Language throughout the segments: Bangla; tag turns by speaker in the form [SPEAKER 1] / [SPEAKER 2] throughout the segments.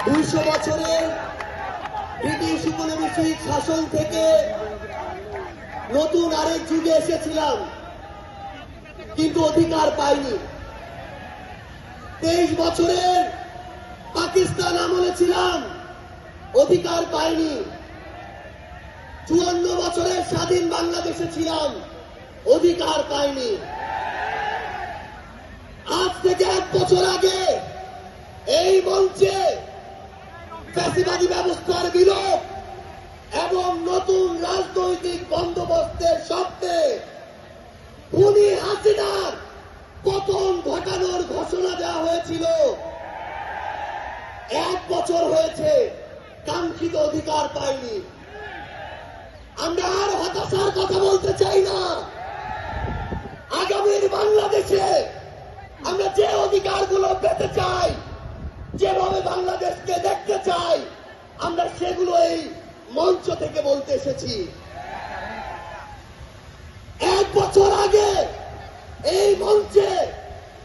[SPEAKER 1] 200 বছরের ব্রিটিশ উপনিবেশিক শাসন থেকে নতুন আরেক যুগে এসেছিলাম, কিন্তু অধিকার পাইনি। 23 বছরের পাকিস্তান আমলে ছিলাম, অধিকার পাইনি। 54 বছরের স্বাধীন বাংলাদেশে ছিলাম, অধিকার পাইনি। আজ থেকে 1 বছর আগে এই মঞ্চে ফ্যাসিবাদী ব্যবস্থার বিলোপ এবং নতুন রাজনৈতিক বন্দোবস্তের স্বপ্নে খুনি হাসিনার পতন ঘটানোর ঘোষণা দেওয়া হয়েছিল। 1 বছর হয়েছে, কাঙ্ক্ষিত অধিকার পাইনি। আমরা আর হতাশার কথা বলতে চাই না। আগামীর বাংলাদেশে আমরা যে অধিকারগুলো পেতে চাই, যেভাবে বাংলাদেশকে দেখতে চাই, আমরা সেগুলো এই মঞ্চ থেকে বলতে এসেছি। 1 বছর আগে এই মঞ্চে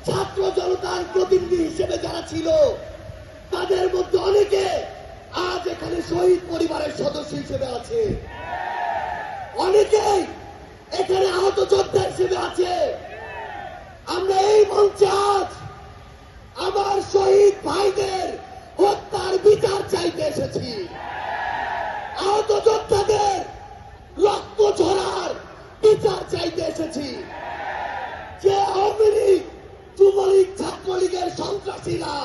[SPEAKER 1] ছাত্র জনতার প্রতিনিধি হিসেবে যারা ছিল, তাদের মধ্যে অনেকে আজ এখানে শহীদ পরিবারের সদস্য হিসেবে আছে, অনেকেই এখানে আহত যোদ্ধা হিসেবে আছে। আমরা এই মঞ্চে আজ আমার শহীদ ভাইদের হত্যার বিচার চাইতে এসেছি, আহত যোদ্ধাদের রক্ত ঝরার বিচার চাইতে এসেছি। যে আওয়ামী লীগ, যুবলীগ, ছাত্রলীগের সন্ত্রাসীরা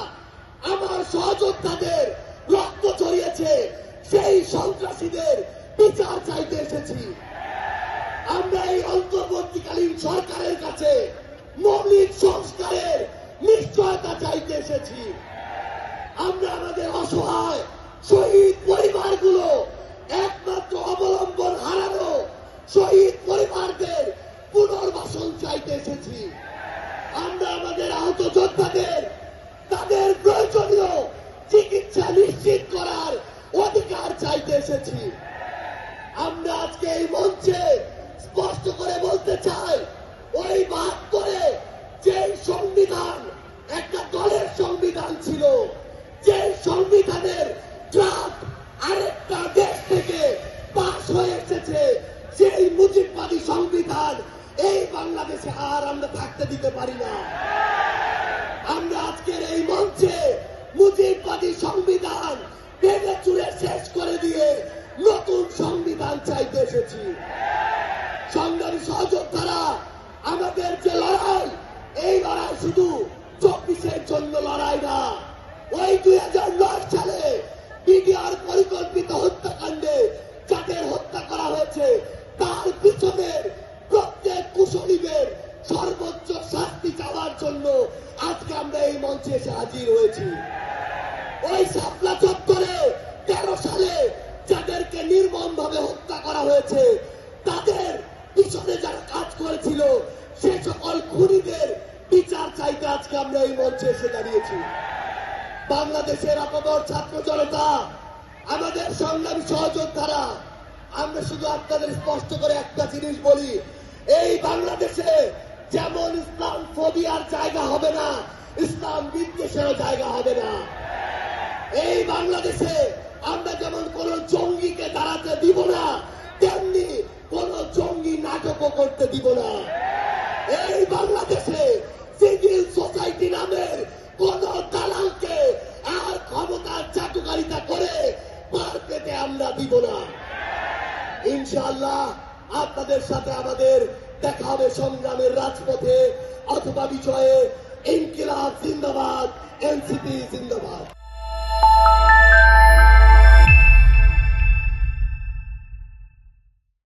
[SPEAKER 1] আমার সহযোদ্ধাদের রক্ত ঝরিয়েছে, সেই সন্ত্রাসীদের বিচার চাইতে এসেছি। আমরা এই অন্তর্বর্তীকালীন সরকারের কাছে মৌলিক সংস্কারের নিশ্চয়তা চাইতে এসেছি। আমরা আমাদের অসহায় শহীদ পরিবারগুলো, একমাত্র অবলম্বন হারানো শহীদ পরিবারদের পুনর্বাসন চাইতে এসেছি। আমরা আমাদের আহত যোদ্ধাদের তাদের প্রয়োজনীয় চিকিৎসা নিশ্চিত করার অধিকার চাইতে এসেছি। আমরা আজকে এই মঞ্চে স্পষ্ট করে বলতে চাই, ওই 72-এ যে সংবিধান একটা দলের সংবিধান ছিল, যে সংবিধানের ড্রাফট আরেকটা দেশ থেকে পাশ হয়ে এসেছে, সেই মুজিববাদী সংবিধান এই বাংলাদেশে আর আমরা থাকতে দিতে পারি না। আমরা আজকের এই মঞ্চে মুজিববাদী সংবিধান ভেঙে চুরে শেষ করে দিয়ে নতুন সংবিধান চাইতে এসেছি। সংগ্রামী সহযোদ্ধারা, আমাদের যে লড়াই, এই লড়াই শুধু 24-এর জন্য লড়াই না। ওই 2009 সালে বিডিআর পরিকল্পিত হত্যাকাণ্ডে যাদের হত্যা করা হয়েছে, তার পিছনের প্রত্যেক কুশলীদের সর্বোচ্চ শাস্তি চাওয়ার জন্য আজকে আমরা এই মঞ্চে এসে হাজির হয়েছি। ওই শাপলা চত্বরে 13 সালে যাদেরকে নির্মম ভাবে হত্যা করা হয়েছে, তাদের পিছনে যারা কাজ করেছিল, সে সকল খুনিদের বিচার চাইতে আজকে আমরা এই মঞ্চে এসে দাঁড়িয়েছি। বাংলাদেশের আপামর ছাত্র জনতা, আমাদের সংগ্রামী সহযোদ্ধারা, আমরা শুধু আপনাদের স্পষ্ট করে একটা জিনিস বলি, এই বাংলাদেশে যেমন ইসলাম ফোবিয়ার জায়গা হবে না, ইসলাম বিদ্বেষেরও জায়গা হবে না। এই বাংলাদেশে আমরা যেমন কোন জঙ্গিকে দাঁড়াতে দিব না, তেমনি কোন জঙ্গি নাটকও করতে দিব না। এই বাংলাদেশে সিভিল সোসাইটি নামের কোন দালালকে আর ক্ষমতার চাটুকারিতা করে পার পেতে আমরা দিব না। ইনশাআল্লাহ আপনাদের সাথে আমাদের দেখা হবে সংগ্রামের রাজপথে অথবা বিজয়ে। ইনকিলাব জিন্দাবাদ, এনসিপি জিন্দাবাদ।